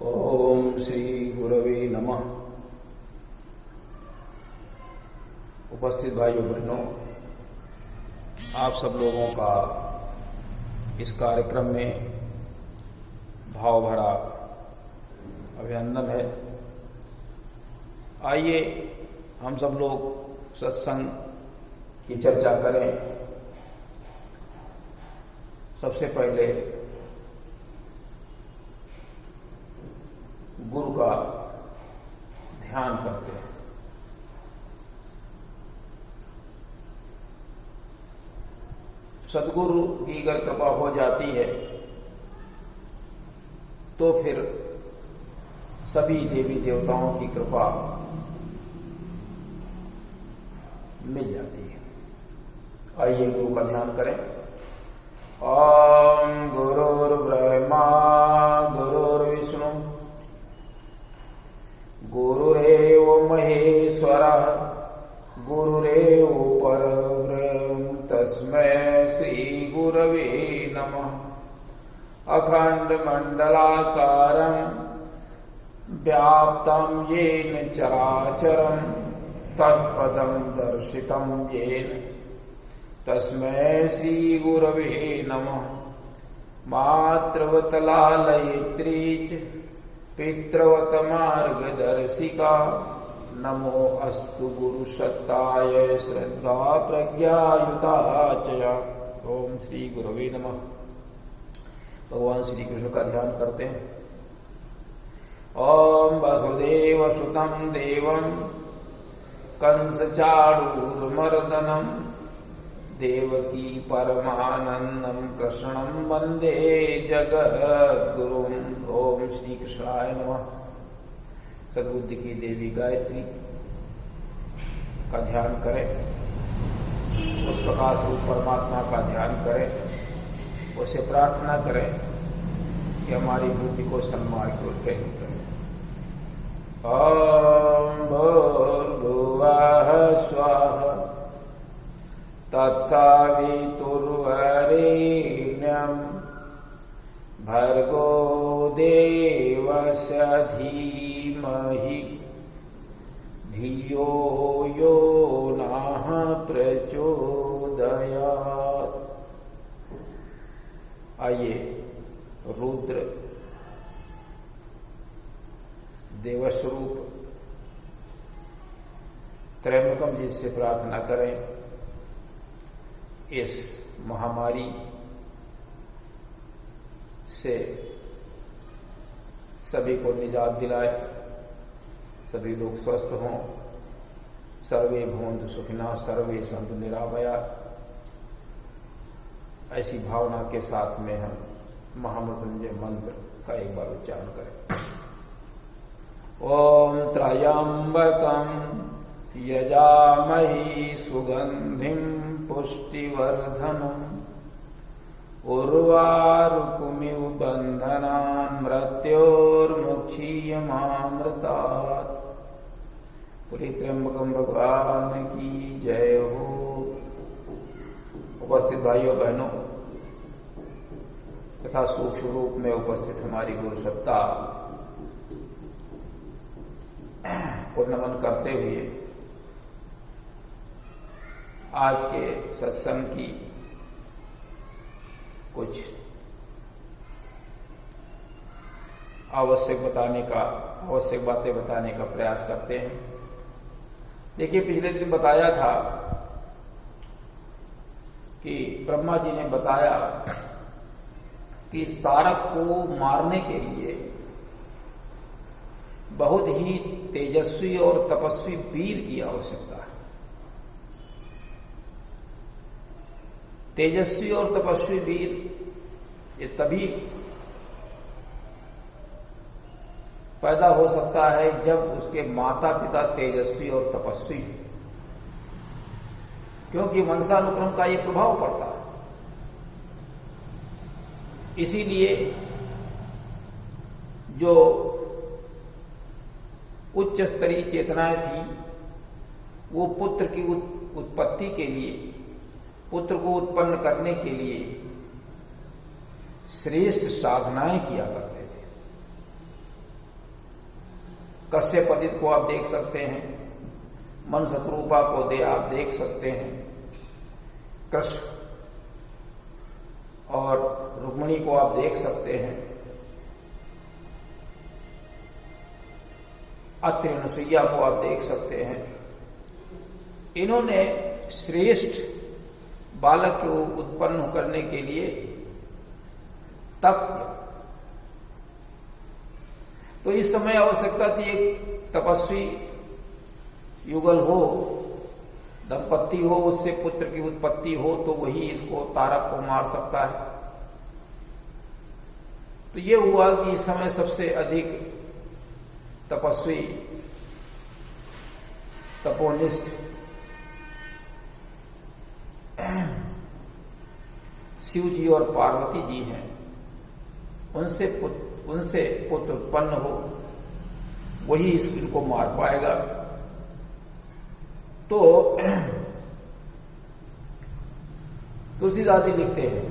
ओम श्री गुरवे नमः। उपस्थित भाइयों बहनों, आप सब लोगों का इस कार्यक्रम में भाव भरा अभिनंदन है। आइए हम सब लोग सत्संग की चर्चा करें। सबसे पहले गुरु का ध्यान करते हैं। सद्गुरु की अगर कृपा हो जाती है तो फिर सभी देवी देवताओं की कृपा मिल जाती है। आइए गुरु का ध्यान करें। ओम गुरुर्ब्रह्मा गुरुर्विष्णु गुरुरेव महेश्वरः गुरुरेव परब्रह्म तस्मै श्री गुरवे नमः। अखंड मंडलाकारं व्याप्तं येन चराचरं तत्पदं दर्शितं येन तस्मै श्री गुरवे नमः। मातृवत लालयित्री च पितृवत मार्गदर्शिका नमो अस्तु गुरु सत्ताय श्रद्धा प्रज्ञायुता च। ओम श्री गुरवे नमः। भगवान श्री कृष्ण का ध्यान करते हैं। ओम वसुदेव सुतं देवं कंस चाणूरमर्दनम देवकी परमानंदम कृष्णं वंदे जगद्गुरुम्। ओम श्री कृष्णाय नमः। सद्बुद्धि की देवी गायत्री का ध्यान करें। उस प्रकाश रूप परमात्मा का ध्यान करें। उसे प्रार्थना करें कि हमारी बुद्धि को सन्मार्ग की ओर प्रेरित करें। ओम भूर्भुवः स्वः तत्सवितुर्वरेण्यं भर्गो देवस्य धीमहि धियो यो नः प्रचोदयात्। आइए रुद्र देवस्वरूप त्रयंबकम जी से प्रार्थना करें। इस महामारी से सभी को निजात दिलाए, सभी लोग स्वस्थ हों। सर्वे भवन्तु सुखिनः सर्वे सन्तु निरामया। ऐसी भावना के साथ में हम महामृत्युंजय मंत्र का एक बार उच्चारण करें। ओम त्र्यंबकं यजामहे सुगंधिं पुष्टिवर्धनम् उर्वारुकमिव बंधनान् मृत्योर्मुक्षीयमामृतात्। पुरी त्र्यंबकम भगवान की जय हो। उपस्थित भाइयों बहनों तथा सूक्ष्म रूप में उपस्थित हमारी गुरु सत्ता को नमन करते हुए आज के सत्संग की कुछ आवश्यक बातें बताने का प्रयास करते हैं। देखिए, पिछले दिन बताया था कि ब्रह्मा जी ने बताया कि इस तारक को मारने के लिए बहुत ही तेजस्वी और तपस्वी वीर की आवश्यकता है। तेजस्वी और तपस्वी वीर ये तभी पैदा हो सकता है जब उसके माता पिता तेजस्वी और तपस्वी, क्योंकि वंशानुक्रम का ये प्रभाव पड़ता है। इसीलिए जो उच्च स्तरीय चेतनाएं थी वो पुत्र की उत्पत्ति के लिए, पुत्र को उत्पन्न करने के लिए श्रेष्ठ साधनाएं किया करते थे। कश्यप आदित्य को आप देख सकते हैं, मन शत्रुपा को आप देख सकते हैं, कृष्ण और रुक्मिणी को आप देख सकते हैं, अत्रि अनुसुईया को आप देख सकते हैं। इन्होंने श्रेष्ठ बालक को उत्पन्न करने के लिए तप किया। तो इस समय आवश्यकता थी एक तपस्वी युगल हो, दंपत्ति हो, उससे पुत्र की उत्पत्ति हो, तो वही इसको तारक को मार सकता है। तो ये हुआ कि इस समय सबसे अधिक तपस्वी, तपोनिष्ठ शिव जी और पार्वती जी हैं। उनसे पुत्र उत्पन्न हो, वही इनको मार पाएगा। तो तुलसीदास जी लिखते हैं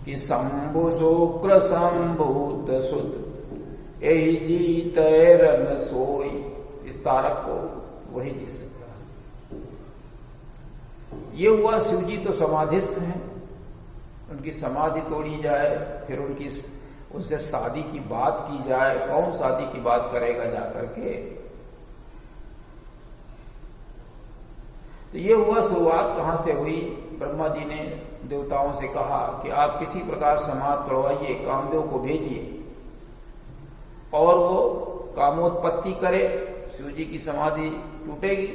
कि शंभु शुक्र संभूत सुत यही जीत रन सोई। इस तारक को वही जीत सकता है। ये हुआ शिव जी तो समाधिस्थ हैं, उनकी समाधि तोड़ी जाए, फिर उनसे शादी की बात की जाए। कौन शादी की बात करेगा जाकर के? तो ये हुआ शुरुआत कहां से हुई? ब्रह्मा जी ने देवताओं से कहा कि आप किसी प्रकार समाध तोड़वाइए, कामदेव को भेजिए और वो कामोत्पत्ति करे, शिव जी की समाधि टूटेगी।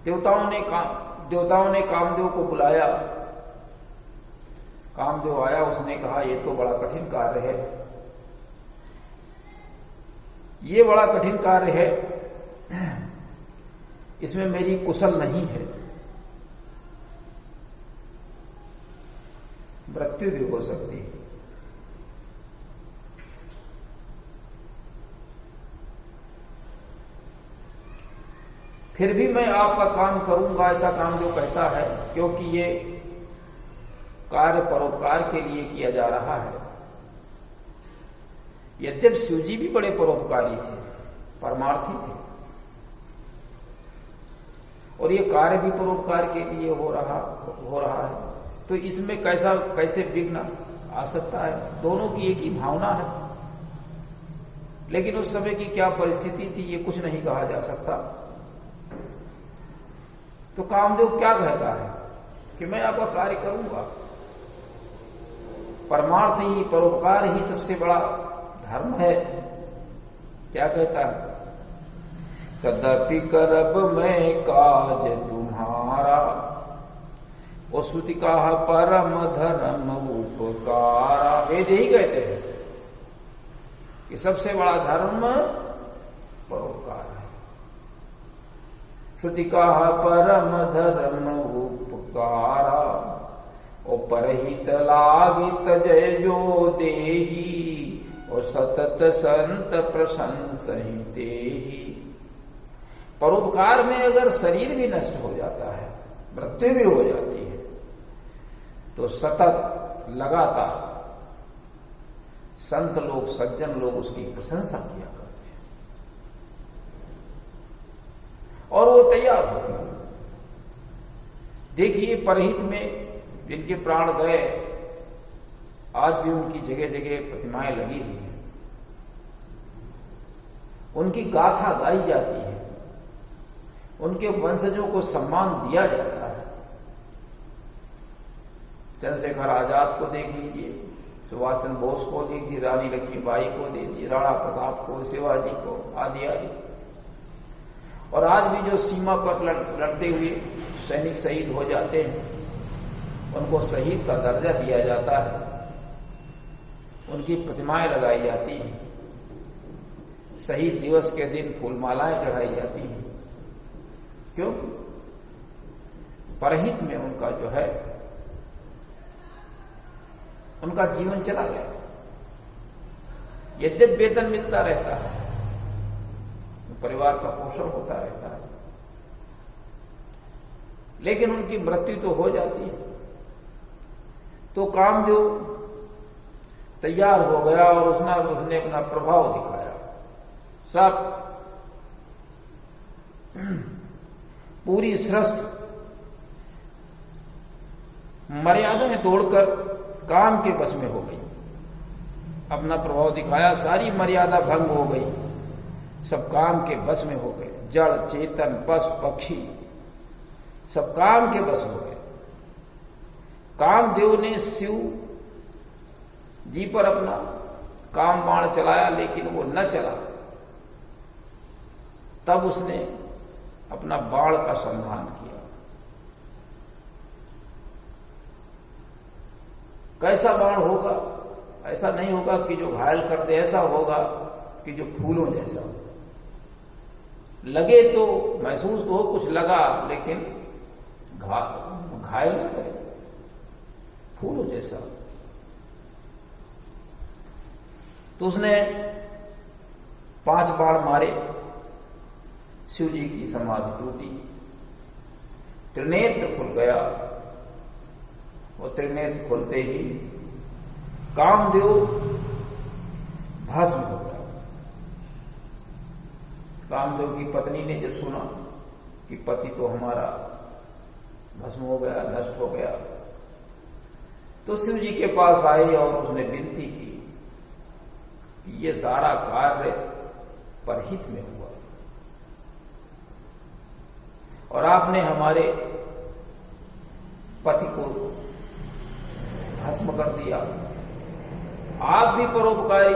देवताओं ने कामदेव को बुलाया। कामदेव आया, उसने कहा ये तो बड़ा कठिन कार्य है, ये बड़ा कठिन कार्य है, इसमें मेरी कुशल नहीं है, मृत्यु भी हो सकती है। फिर भी मैं आपका काम करूंगा, ऐसा काम जो कहता है, क्योंकि ये कार्य परोपकार के लिए किया जा रहा है। यद्यप शिवजी भी बड़े परोपकारी थे, परमार्थी थे, और ये कार्य भी परोपकार के लिए हो रहा है, तो इसमें कैसे विघ्न आ सकता है? दोनों की एक ही भावना है, लेकिन उस समय की क्या परिस्थिति थी ये कुछ नहीं कहा जा सकता। तो कामदेव क्या कहता है कि मैं आपका कार्य करूंगा, परमार्थ ही, परोपकार ही सबसे बड़ा धर्म है। क्या कहता है? तदपि करब मैं काज तुम्हारा, और श्रुति कहा परम धर्म उपकारा। वेद यही कहते हैं कि सबसे बड़ा धर्म परोपकार है। श्रुति कहा परम धर्म उपकारा, और परहित लागित जय जो देही, और सतत संत प्रशंसहिते ही। परोपकार में अगर शरीर भी नष्ट हो जाता है, मृत्यु भी हो जाती है, तो सतत लगातार संत लोग, सज्जन लोग उसकी प्रशंसा किया करते हैं, और वो तैयार हो गए। देखिए, परहित में जिनके प्राण गए, आज भी उनकी जगह जगह प्रतिमाएं लगी हुई हैं, उनकी गाथा गाई जाती है, उनके वंशजों को सम्मान दिया जाता है। चंद्रशेखर आजाद को देख लीजिए, सुभाष चंद्र बोस को देख लीजिए, रानी लक्ष्मीबाई को देखिए, राणा प्रताप को, शिवाजी को, आदि आदि। और आज भी जो सीमा पर लड़ते हुए सैनिक शहीद हो जाते हैं, उनको शहीद का दर्जा दिया जाता है, उनकी प्रतिमाएं लगाई जाती हैं, शहीद दिवस के दिन फूलमालाएं चढ़ाई जाती हैं। क्यों? परहित में उनका जो है, उनका जीवन चला गया। यद्यप वेतन मिलता रहता है, परिवार का पोषण होता रहता है, लेकिन उनकी मृत्यु तो हो जाती है। तो कामदेव तैयार हो गया और उसने अपना प्रभाव दिखाया। सब पूरी सृष्टि मर्यादाएं तोड़कर काम के बस में हो गई, अपना प्रभाव दिखाया, सारी मर्यादा भंग हो गई, सब काम के बस में हो गए। जड़ चेतन पशु पक्षी सब काम के बस हो गए। कामदेव ने शिव जी पर अपना काम बाण चलाया, लेकिन वो न चला। तब उसने अपना बाण का संधान किया। कैसा बाण होगा? ऐसा नहीं होगा कि जो घायल कर दे, ऐसा होगा कि जो फूलों जैसा हो। लगे तो महसूस तो हो, कुछ लगा, लेकिन घायल न करे, फूलों जैसा। तो उसने 5 बाण मारे, शिव जी की समाधि टूटी, त्रिनेत्र खुल गया। और त्रिनेत्र खुलते ही कामदेव भस्म हो गया। कामदेव की पत्नी ने जब सुना कि पति तो हमारा भस्म हो गया, नष्ट हो गया, तो शिव जी के पास आए और उसने विनती की कि ये सारा कार्य परहित में हुआ और आपने हमारे पति को भस्म कर दिया। आप भी परोपकारी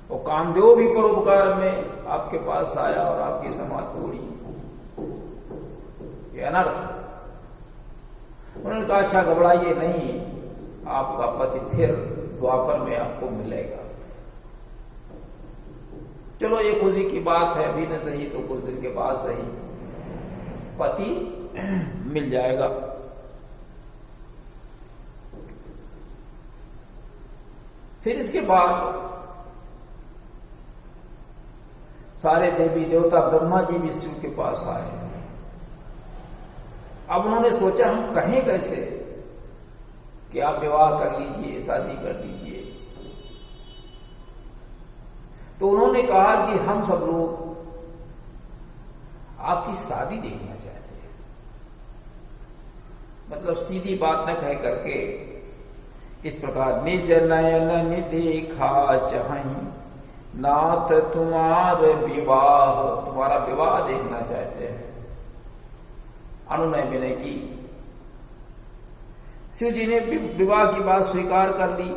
और कामदेव भी परोपकार में आपके पास आया और आपकी समाधि तोड़ी, ये अनर्थ है। उन्होंने कहा अच्छा घबराइए नहीं, आपका पति फिर द्वापर में आपको मिलेगा। चलो ये खुशी की बात है, अभी न सही तो कुछ दिन के बाद सही पति मिल जाएगा। फिर इसके बाद सारे देवी देवता, ब्रह्मा जी भी शिव के पास आए। अब उन्होंने सोचा हम कहें कैसे कि आप विवाह कर लीजिए, शादी कर लीजिए। तो उन्होंने कहा कि हम सब लोग आपकी शादी देखना चाहते हैं। मतलब सीधी बात न कह करके इस प्रकार, निज नयन देखा चाहि नाथ तुम्हारे विवाह, तुम्हारा विवाह देखना चाहते हैं। अनुनय विनय की। शिव जी ने विवाह की बात स्वीकार कर ली।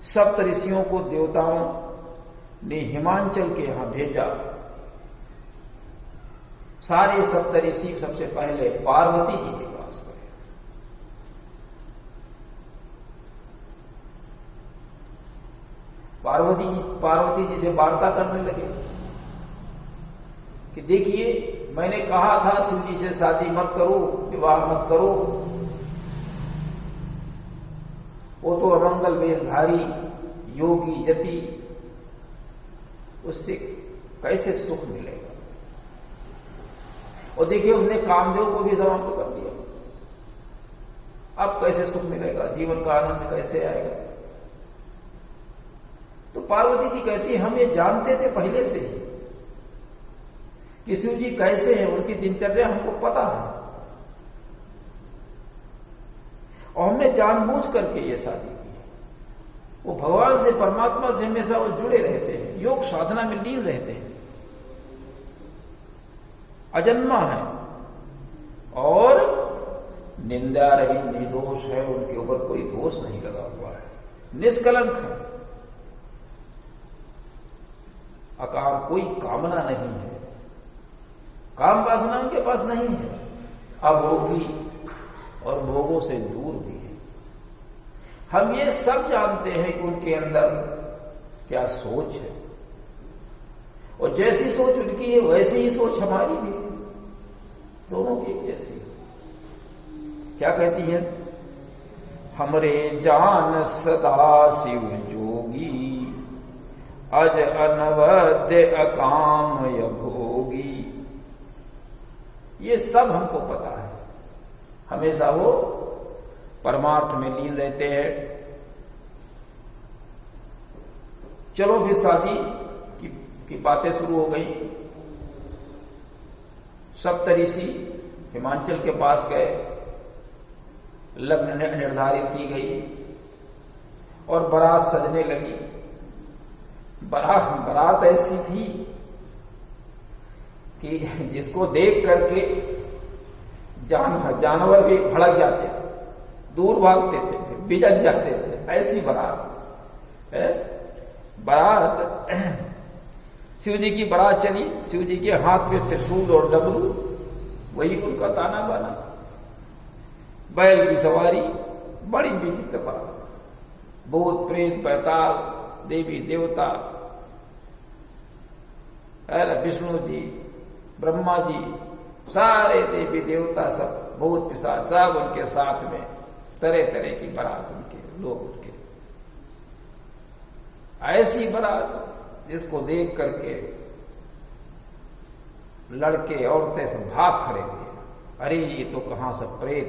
सप्त ऋषियों को देवताओं ने हिमांचल के यहां भेजा। सारे सप्त ऋषि सबसे पहले पार्वती जी के पास गए। पार्वती जी से वार्ता करने लगे कि देखिए मैंने कहा था शिव जी से शादी मत करो, विवाह मत करो, वो तो अमंगल वेशधारी योगी जति, उससे कैसे सुख मिलेगा। और देखिए उसने कामदेव को भी समाप्त कर दिया, अब कैसे सुख मिलेगा, जीवन का आनंद कैसे आएगा। तो पार्वती जी कहती है हम ये जानते थे पहले से ही कि शिव जी कैसे हैं, उनकी दिनचर्या हमको पता है और हमने जानबूझ करके ये शादी की। वो भगवान से, परमात्मा से हमेशा वो जुड़े रहते हैं, योग साधना में लीन रहते हैं, अजन्मा है और निंदा रहित निर्दोष है, उनके ऊपर कोई दोष नहीं लगा हुआ है, निष्कलंक है, अकाम, कोई कामना नहीं है, काम वासना उनके पास नहीं है, अभोगी और भोगों से दूर भी है। हम ये सब जानते हैं कि उनके अंदर क्या सोच है और जैसी सोच उनकी है वैसी ही सोच हमारी भी है, दोनों की एक जैसी है। क्या कहती है, हमरे जान सदा शिव जोगी, अज अनवद्य अकाम भोगी। ये सब हमको पता है, हमेशा वो परमार्थ में लीन रहते हैं, चलो फिर शादी की बातें शुरू हो गई। सप्तऋषि हिमाचल के पास गए, लग्न निर्धारित की गई और बारात सजने लगी। बारात ऐसी थी कि जिसको देख करके जानवर भी भड़क जाते थे, दूर भागते थे, बिजक जाते थे। ऐसी बारात है। बारात शिव जी की बारात चली। शिव जी के हाथ में त्रिशूल और डमरू, वही उनका ताना बाना। बैल की सवारी, बड़ी विचित्र बात। भूत प्रेत बैताल, देवी देवता, विष्णु जी, ब्रह्मा जी, सारे देवी देवता, सब भूत पिशाच, सब उनके साथ में। तरह तरह की बारात उनके, लोग उनके। ऐसी बारात जिसको देख करके लड़के औरतें सब भाग खड़े हुए। अरे ये तो कहां से प्रेत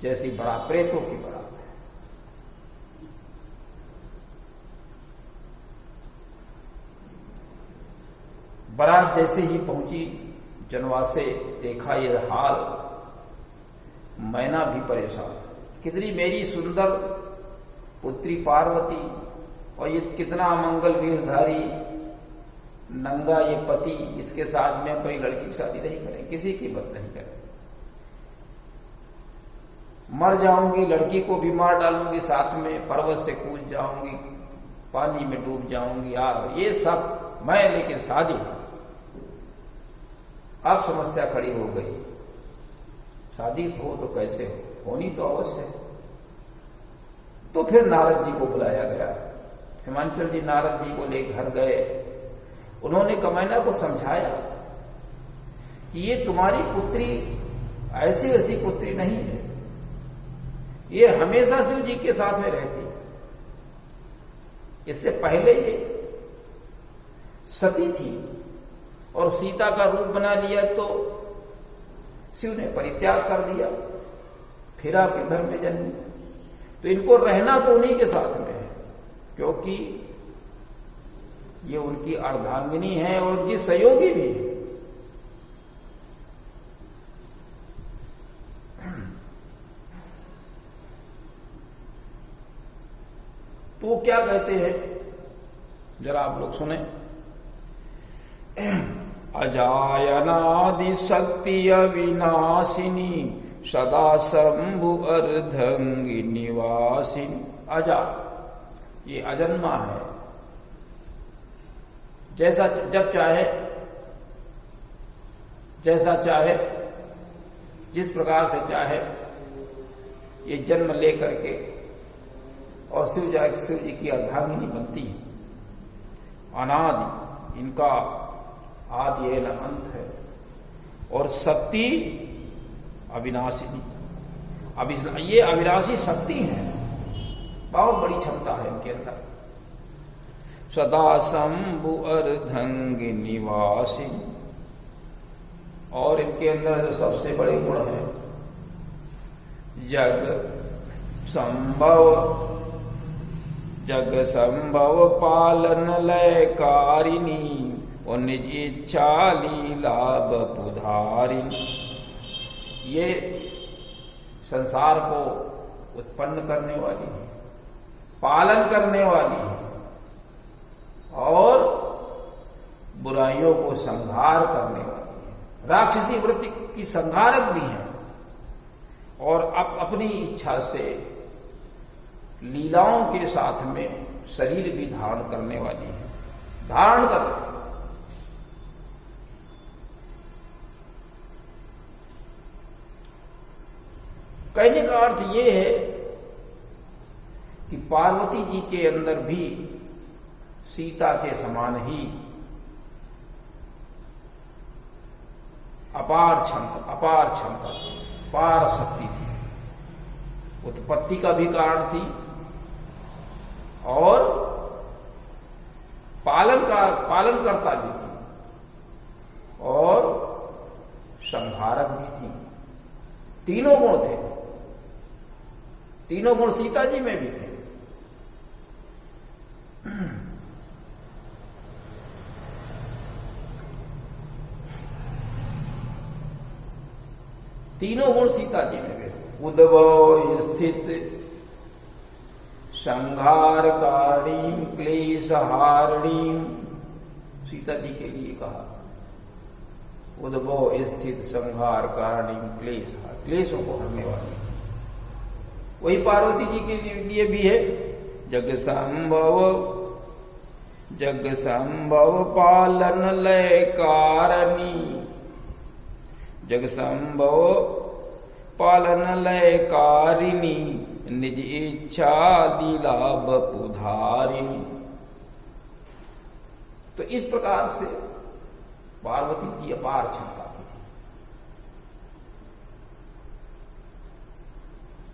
जैसी बारात, प्रेतों की बारात है। बारात जैसे ही पहुंची जनवासे, देखा ये हाल, मैना भी परेशान। कितनी मेरी सुंदर पुत्री पार्वती और ये कितना अमंगल वेशधारी नंगा ये पति, इसके साथ में अपनी लड़की की शादी नहीं करें, किसी की बात नहीं करें। मर जाऊंगी, लड़की को भी मार डालूंगी, साथ में पर्वत से कूद जाऊंगी, पानी में डूब जाऊंगी, ये सब मैं, लेकिन शादी। अब समस्या खड़ी हो गई। शादी हो तो कैसे हो, होनी तो अवश्य है। तो फिर नारद जी को बुलाया गया। हिमाचल जी नारद जी को ले घर गए। उन्होंने कमैना को समझाया कि ये तुम्हारी पुत्री ऐसी वैसी पुत्री नहीं है, ये हमेशा शिव जी के साथ में रहती। इससे पहले ये सती थी और सीता का रूप बना लिया तो शिव ने परित्याग कर दिया, फिर आप घर में जन्मी। तो इनको रहना तो उन्हीं के साथ में है, क्योंकि ये उनकी अर्धांगिनी है और उनकी सहयोगी भी है। तो क्या कहते हैं, जरा आप लोग सुने। अजायनादि शक्ति अविनाशिनी सदा शंभु अर्धंगी निवासिनी। अजा, ये अजन्मा है। जैसा जब चाहे, जैसा चाहे, जिस प्रकार से चाहे ये जन्म लेकर के और शिव जी की अर्धांगिनी बनती है। अनादि, इनका आदि है न अंत है। और शक्ति अविनाशिनी, ये अविनाशी शक्ति है, बहुत बड़ी क्षमता है इनके अंदर। सदा शंभु अर्धंगी निवासिनी, और इनके अंदर जो सबसे बड़े गुण है, जग संभव पालन लयकारिणी और निज इच्छा लीलाभ पुधारिणी। ये संसार को उत्पन्न करने वाली है, पालन करने वाली है और बुराइयों को संहार करने वाली है। राक्षसी वृत्ति की संहारक भी है और अपनी इच्छा से लीलाओं के साथ में शरीर भी धारण करने वाली है, धारण कर। कहने का अर्थ यह है कि पार्वती जी के अंदर भी सीता के समान ही अपार क्षमता, पार शक्ति थी। उत्पत्ति का भी कारण थी और पालन करता भी थी और संहारक भी थी। तीनों गुण थे, तीनों गुण सीता जी में भी थे। तीनों गुण सीता जी में वे उद्भव स्थित संहारकारीं क्लेशहारिणीं, सीता जी के लिए कहा उद्भव स्थित संहारकारिणीं क्लेशों को हरने वाली। वही पार्वती जी के लिए भी है जग संभव पालन लय कारणी, जग संभव पालन लय कारिणी, निज इच्छा लीला बपुधारिणी। तो इस प्रकार से पार्वती की अपार क्षमता की थी।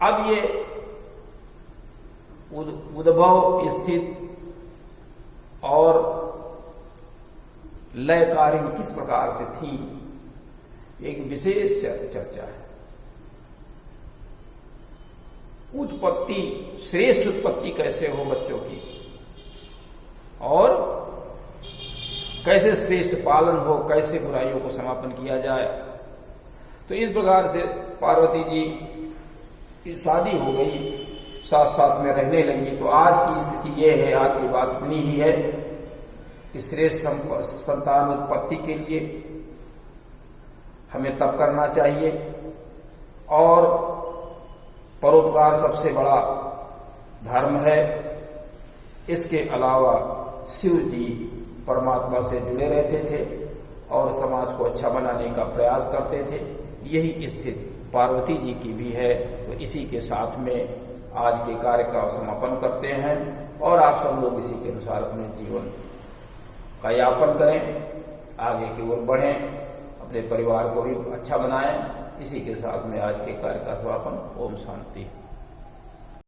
अब ये उद्भव स्थित और लयकारिणी किस प्रकार से थी, एक विशेष चर्चा है। उत्पत्ति, श्रेष्ठ उत्पत्ति कैसे हो बच्चों की, और कैसे श्रेष्ठ पालन हो, कैसे बुराइयों को समापन किया जाए। तो इस प्रकार से पार्वती जी की शादी हो गई, साथ साथ में रहने लगी। तो आज की स्थिति ये है, आज की बात इतनी ही है कि श्रेष्ठ संतान उत्पत्ति के लिए हमें तप करना चाहिए, और परोपकार सबसे बड़ा धर्म है। इसके अलावा शिव जी परमात्मा से जुड़े रहते थे और समाज को अच्छा बनाने का प्रयास करते थे। यही स्थिति पार्वती जी की भी है। तो इसी के साथ में आज के कार्य का समापन करते हैं, और आप सब लोग इसी के अनुसार अपने जीवन का यापन करें, आगे की ओर बढ़ें, अपने परिवार को भी अच्छा बनाएं। इसी के साथ में आज के कार्य का समापन। ओम शांति।